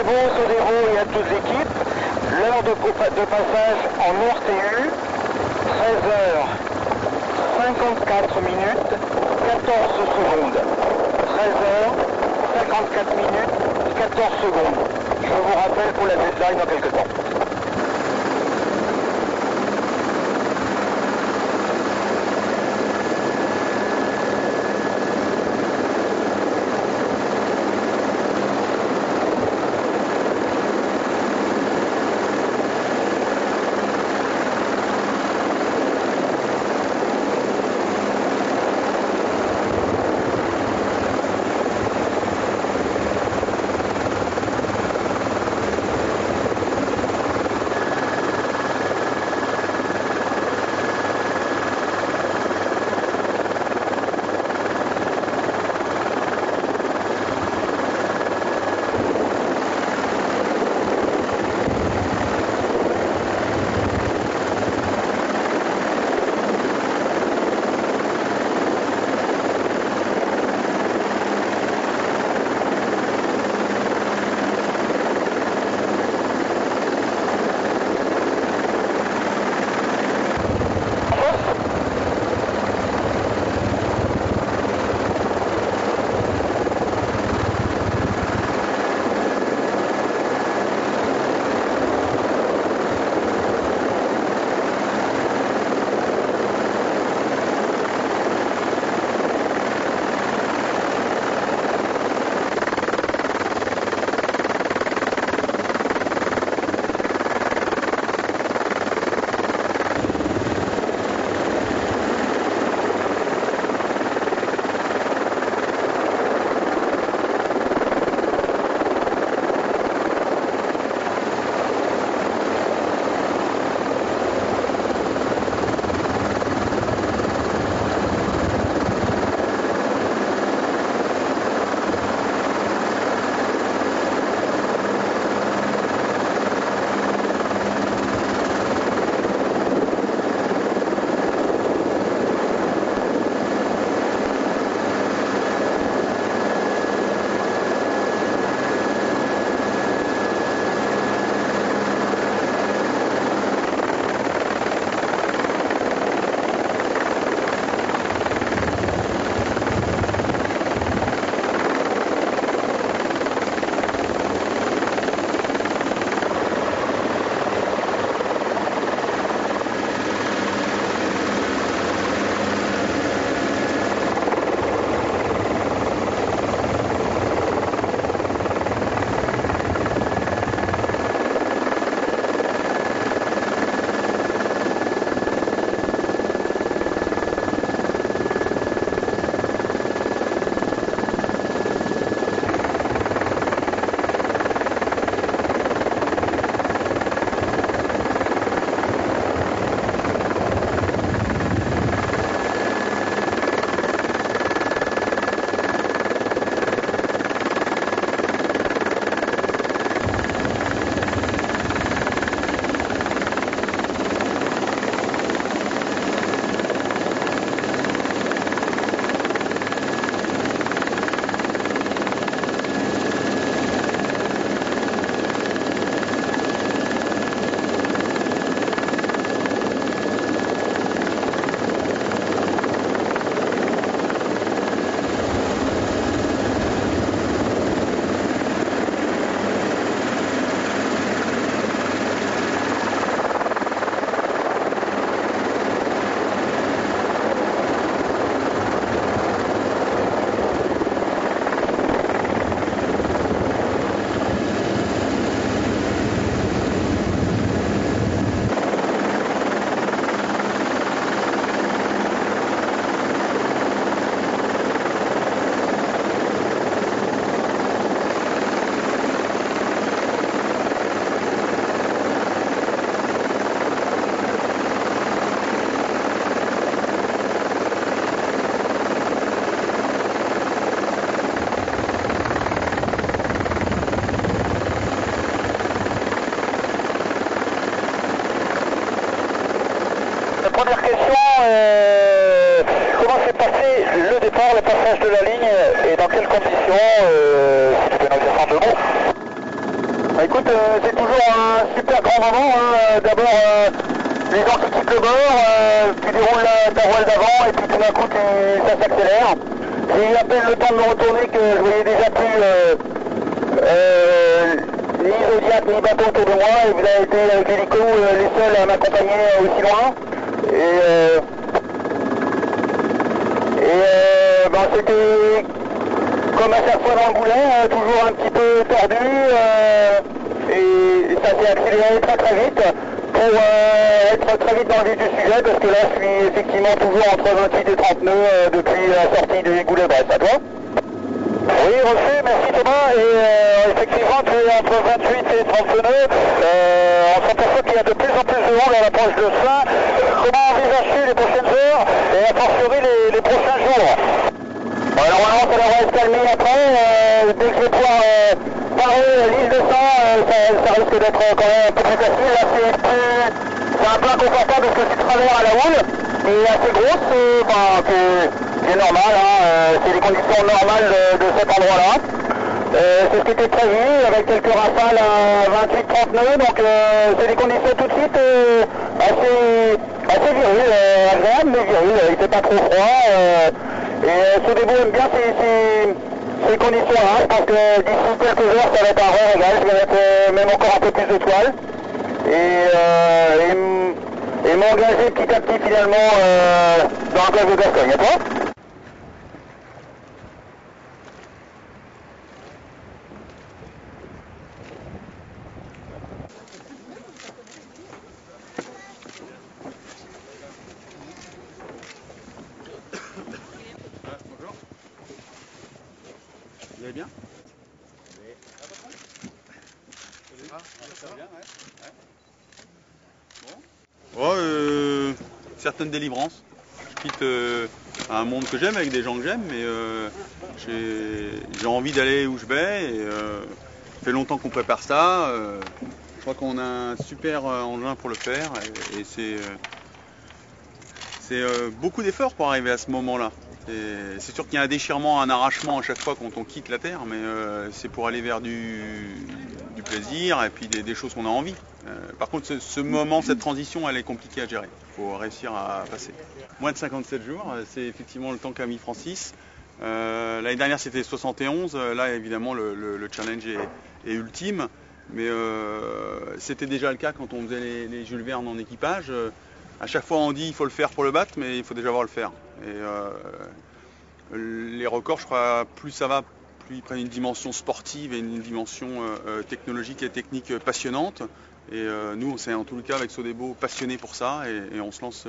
Prévost, Sodero et à toutes équipes, l'heure de passage en ORTU, 13h54 minutes, 14 secondes. 13h54 minutes, 14 secondes. Je vous rappelle pour la deadline dans quelques temps. première question, comment s'est passé le départ, le passage de la ligne et dans quelles conditions, si tu peux nous dire en deux mots? Bah écoute, c'est toujours un super grand moment, hein. D'abord les gens qui quittent le bord, tu déroules ta voile d'avant et puis tout d'un coup ça s'accélère. J'ai eu à peine le temps de me retourner que je voyais déjà plus ni Zodiac ni bateau autour de moi, et vous avez été avec l'hélico les seuls à m'accompagner aussi loin. Ben, c'était comme à chaque fois dans le boulet, toujours un petit peu tordu, et ça s'est accéléré très très vite pour être très vite dans le vif du sujet, parce que là je suis effectivement toujours entre 28 et 30 nœuds depuis la sortie du Goulet Brest. À toi? Oui, reçu, merci Thomas, et effectivement tu es entre 28 et 30 nœuds, on s'aperçoit qu'il y a de plus en plus de monde à l'approche de ça. Comment envisages-tu les prochaines heures et a fortiori les prochains jours? Normalement ça devrait se calmer après, dès que je vais pouvoir parer l'île de sang, ça risque d'être quand même un peu plus facile. Là c'est un peu inconfortable parce que c'est travers à la houle, et assez grosse, c'est normal, hein, c'est les conditions normales de cet endroit-là. C'est ce qui était prévu, avec quelques rafales à 28-30 nœuds, donc c'est des conditions tout de suite assez viriles, agréables mais viriles, il fait pas trop froid, et Sodebo aime bien ces conditions-là. Je pense que d'ici quelques heures ça va être un vrai régal, je vais mettre même encore un peu plus de toile, et m'engager petit à petit finalement dans le golfe de Gascogne. À toi? Bonjour. Vous allez bien? Ah, ça va bien, ouais. Bon, certaines délivrances. Je quitte un monde que j'aime avec des gens que j'aime, mais j'ai envie d'aller où je vais, et ça fait longtemps qu'on prépare ça. Je crois qu'on a un super engin pour le faire, et c'est beaucoup d'efforts pour arriver à ce moment-là. C'est sûr qu'il y a un déchirement, un arrachement à chaque fois quand on quitte la Terre, mais c'est pour aller vers du plaisir et puis des choses qu'on a envie. Par contre, ce moment, cette transition, elle est compliquée à gérer. Il faut réussir à passer. Moins de 57 jours, c'est effectivement le temps qu'a mis Francis. L'année dernière, c'était 71. Là, évidemment, le challenge est ultime. Mais c'était déjà le cas quand on faisait les Jules Verne en équipage. À chaque fois, on dit qu'il faut le faire pour le battre, mais il faut déjà voir le faire. Et les records, je crois, plus ça va, plus ils prennent une dimension sportive et une dimension technologique et technique passionnante. Et nous, on s'est en tout cas avec Sodebo passionné pour ça, et on se lance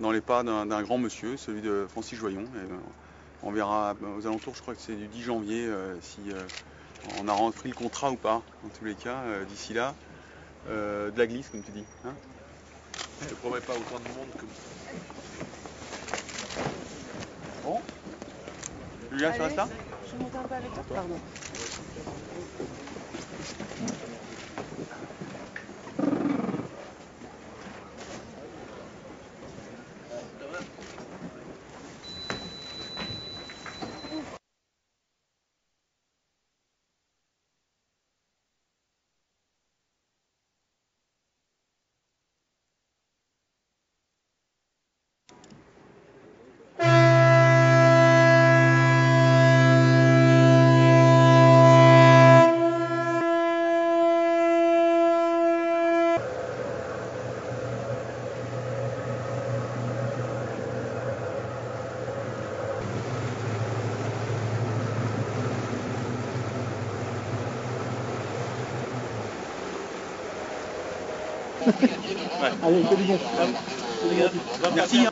dans les pas d'un grand monsieur, celui de Francis Joyon. Et, on verra aux alentours, je crois que c'est du 10 janvier, si on a repris le contrat ou pas. En tous les cas, d'ici là, de la glisse, comme tu dis. Hein, je ne promets pas autant de monde que vous. Bon, Julien, tu restes là? Je monte un peu avec toi. Pardon. Ouais. Allez, c'est bien. Merci.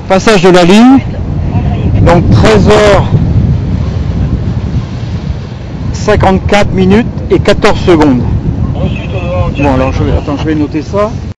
Passage de la ligne, donc 13h54 minutes et 14 secondes. Reçu Thomas, Bon, alors je vais noter ça.